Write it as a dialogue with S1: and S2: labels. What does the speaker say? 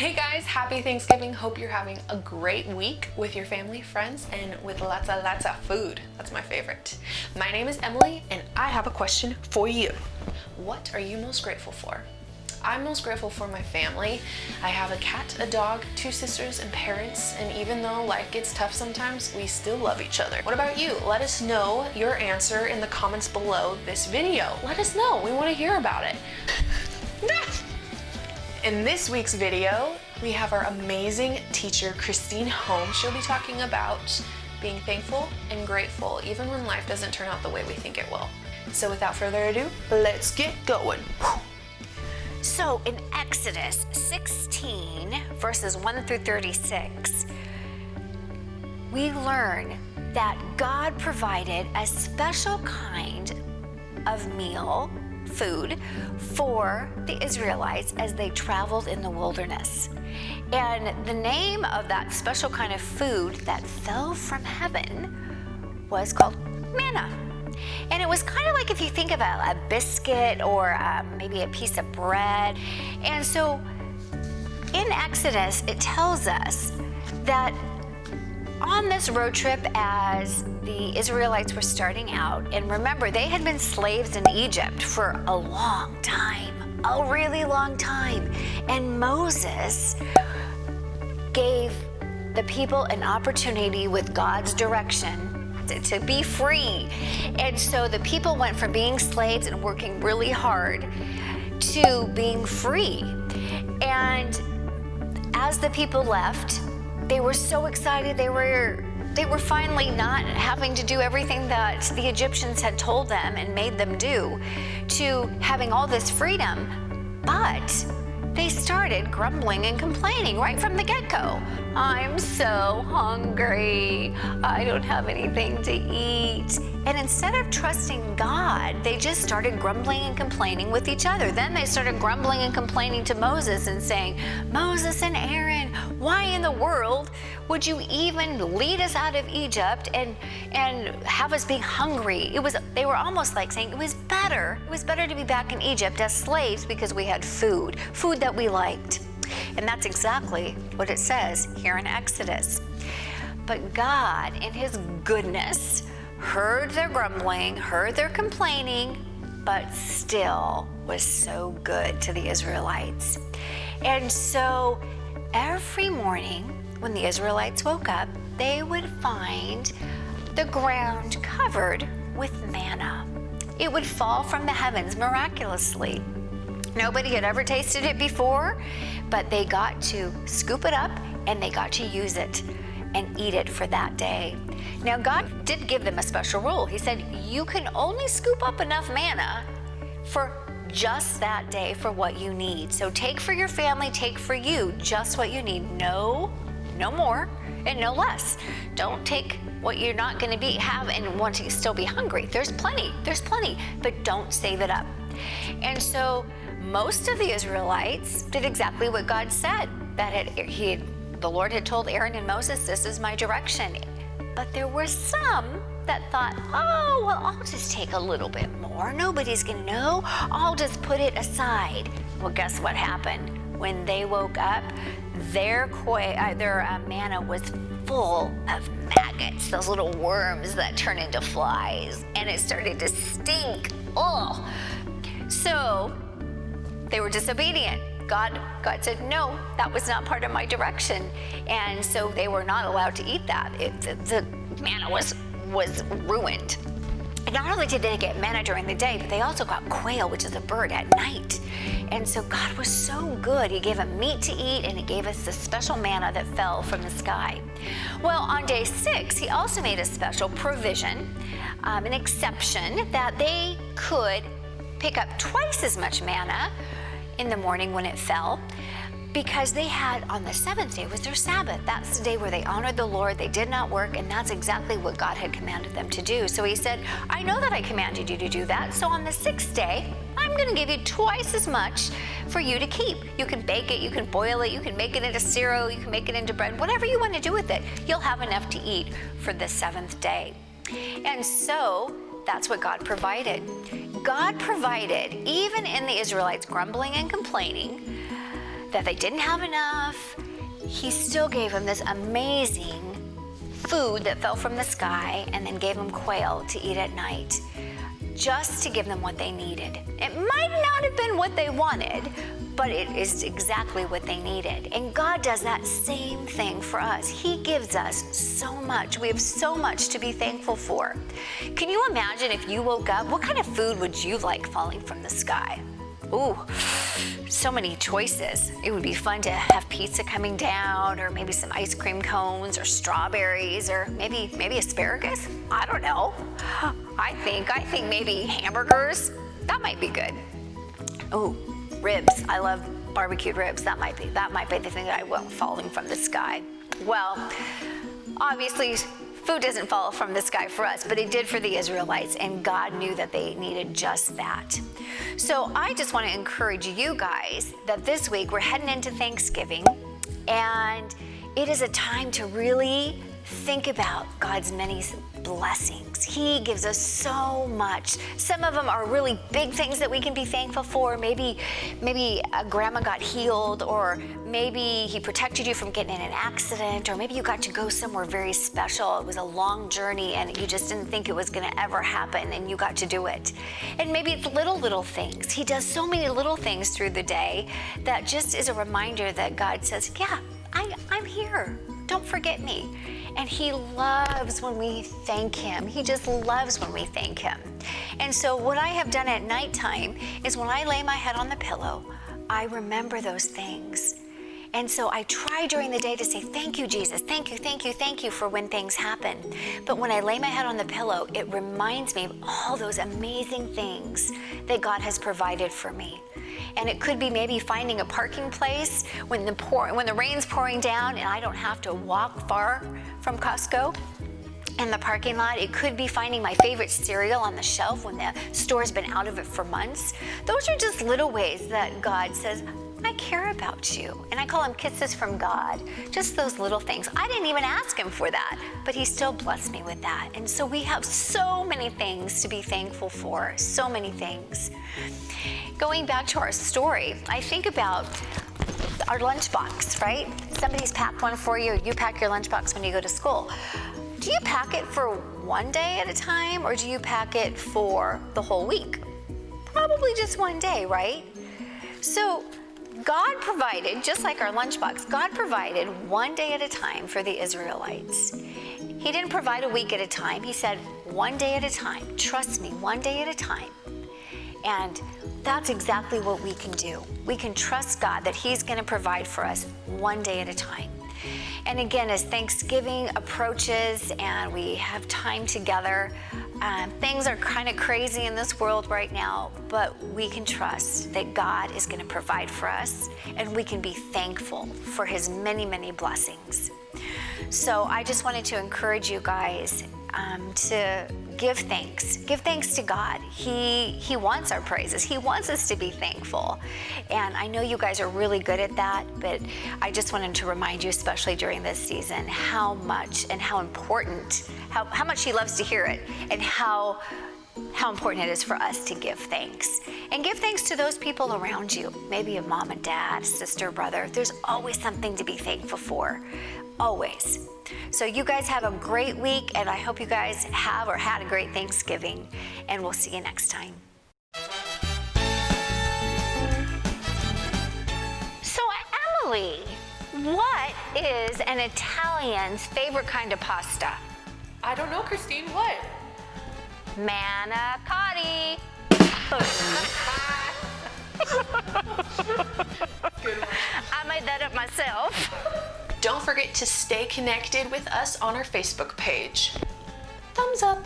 S1: Hey guys, happy Thanksgiving. Hope you're having a great week with your family, friends, and with lots of food. That's my favorite. My name is Emily, and I have a question for you. What are you most grateful for? I'm most grateful for my family. I have a cat, a dog, 2 sisters, and parents, and even though life gets tough sometimes, we still love each other. What about you? Let us know your answer in the comments below this video. Let us know. We want to hear about it. In this week's video, we have our amazing teacher, Christine home. She'll be talking about being thankful and grateful, even when life doesn't turn out the way we think it will. So without further ado, let's get going.
S2: So in Exodus 16, verses 1 through 36, we learn that God provided a special kind of meal, food, for the Israelites as they traveled in the wilderness. And the name of that special kind of food that fell from heaven was called manna. And it was kind of like if you think about a biscuit or maybe a piece of bread. And so in Exodus, it tells us that on this road trip as the Israelites were starting out, and remember, they had been slaves in Egypt for a long time, a really long time. And Moses gave the people an opportunity with God's direction to be free. And so the people went from being slaves and working really hard to being free. And as the people left, they were so excited. They were finally not having to do everything that the Egyptians had told them and made them do, to having all this freedom. But they started grumbling and complaining right from the get-go. I'm so hungry. I don't have anything to eat. And instead of trusting God, they just started grumbling and complaining with each other. Then they started grumbling and complaining to Moses and saying, Moses and Aaron, why in the world would you even lead us out of Egypt and have us be hungry? They were almost like saying it was better to be back in Egypt as slaves because we had food that we liked. And that's exactly what it says here in Exodus. But God, in his goodness, heard their grumbling, heard their complaining, but still was so good to the Israelites. And so every morning when the Israelites woke up, they would find the ground covered with manna. It would fall from the heavens miraculously. Nobody had ever tasted it before, but they got to scoop it up and they got to use it and eat it for that day. Now, God did give them a special rule. He said, you can only scoop up enough manna for just that day for what you need. So take for your family, take for you just what you need. No more and no less. Don't take what you're not going to have and want to still be hungry. There's plenty, but don't save it up. And so most of the Israelites did exactly what God said, that the Lord had told Aaron and Moses, this is my direction. But there were some that thought, oh, well, I'll just take a little bit more. Nobody's going to know. I'll just put it aside. Well, guess what happened? When they woke up, their manna was full of maggots, those little worms that turn into flies, and it started to stink. Oh, so they were disobedient. God said, no, that was not part of my direction. And so they were not allowed to eat that. The manna was ruined. And not only did they get manna during the day, but they also got quail, which is a bird, at night. And so God was so good. He gave them meat to eat, and he gave us the special manna that fell from the sky. Well, on day 6, he also made a special provision, an exception, that they could pick up twice as much manna in the morning when it fell, because they had, on the 7th day was their Sabbath. That's the day where they honored the Lord. They did not work, and that's exactly what God had commanded them to do. So he said, I know that I commanded you to do that, so on the 6th day, I'm going to give you twice as much for you to keep. You can bake it, you can boil it, you can make it into cereal, you can make it into bread, whatever you want to do with it. You'll have enough to eat for the 7th day. And so that's what God provided. God provided, even in the Israelites grumbling and complaining, that they didn't have enough, he still gave them this amazing food that fell from the sky and then gave them quail to eat at night, just to give them what they needed. It might not have been what they wanted, but it is exactly what they needed. And God does that same thing for us. He gives us so much. We have so much to be thankful for. Can you imagine if you woke up, what kind of food would you like falling from the sky? Ooh, so many choices. It would be fun to have pizza coming down, or maybe some ice cream cones, or strawberries, or maybe asparagus. I don't know. I think maybe hamburgers. That might be good. Ooh, ribs. I love barbecued ribs. That might be the thing that I want falling from the sky. Well, obviously, food doesn't fall from the sky for us, but it did for the Israelites, and God knew that they needed just that. So I just want to encourage you guys that this week we're heading into Thanksgiving, and it is a time to really think about God's many blessings. He gives us so much. Some of them are really big things that we can be thankful for. Maybe a grandma got healed, or maybe he protected you from getting in an accident, or maybe you got to go somewhere very special. It was a long journey and you just didn't think it was going to ever happen, and you got to do it. And maybe it's little things. He does so many little things through the day that just is a reminder that God says, yeah, I'm here. Don't forget me. And he loves when we thank him. He just loves when we thank him. And so what I have done at nighttime is when I lay my head on the pillow, I remember those things. And so I try during the day to say, thank you, Jesus. Thank you for when things happen. But when I lay my head on the pillow, it reminds me of all those amazing things that God has provided for me. And it could be maybe finding a parking place when the rain's pouring down and I don't have to walk far from Costco in the parking lot. It could be finding my favorite cereal on the shelf when the store's been out of it for months. Those are just little ways that God says, I care about you. And I call them kisses from God. Just those little things. I didn't even ask him for that, but he still blessed me with that. And so we have so many things to be thankful for. So many things. Going back to our story, I think about our lunchbox, right? Somebody's packed one for you. You pack your lunchbox when you go to school. Do you pack it for one day at a time, or do you pack it for the whole week? Probably just one day, right? So God provided, just like our lunchbox, God provided one day at a time for the Israelites. He didn't provide a week at a time. He said one day at a time. Trust me, one day at a time. And that's exactly what we can do. We can trust God that he's going to provide for us one day at a time. And again, as Thanksgiving approaches and we have time together, things are kind of crazy in this world right now, but we can trust that God is going to provide for us, and we can be thankful for his many, many blessings. So I just wanted to encourage you guys to give thanks. Give thanks to God. He wants our praises. He wants us to be thankful. And I know you guys are really good at that, but I just wanted to remind you, especially during this season, how much and how important, how much he loves to hear it, and how important it is for us to give thanks. And give thanks to those people around you. Maybe a mom and dad, sister, brother. There's always something to be thankful for. Always. So you guys have a great week, and I hope you guys have or had a great Thanksgiving, and we'll see you next time. So Emily, what is an Italian's favorite kind of pasta?
S1: I don't know, Christine, what?
S2: Manicotti.
S1: Good one.
S2: I made that up myself.
S1: Don't forget to stay connected with us on our Facebook page. Thumbs up.